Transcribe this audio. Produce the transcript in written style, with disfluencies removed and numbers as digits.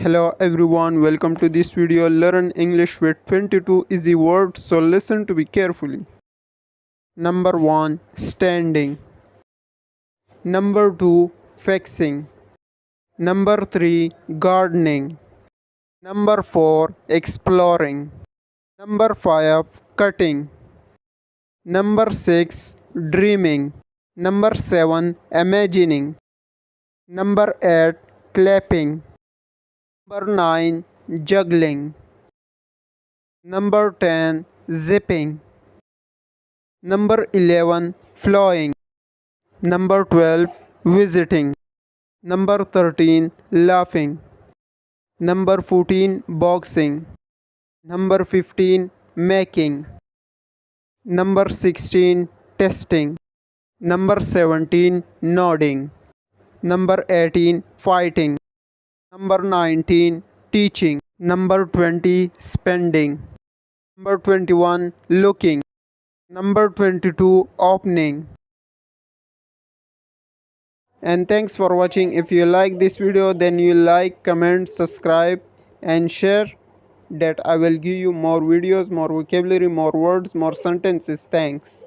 Hello everyone, welcome to this video. Learn English with 22 easy words, so listen to me carefully. Number 1, standing. Number 2, fixing. Number 3, gardening. Number 4, exploring. Number 5, cutting. Number 6, dreaming. Number 7, imagining. Number 8, clapping. Number 9, juggling. Number 10, zipping. Number 11, flying. Number 12, visiting. Number 13, laughing. Number 14, boxing. Number 15, making. Number 16, testing. Number 17, nodding. Number 18, fighting. Number 19, teaching. Number 20, spending. Number 21, looking. Number 22, opening. And thanks for watching. If you like this video, then you like, comment, subscribe and share, that I will give you more videos, more vocabulary, more words, more sentences. Thanks.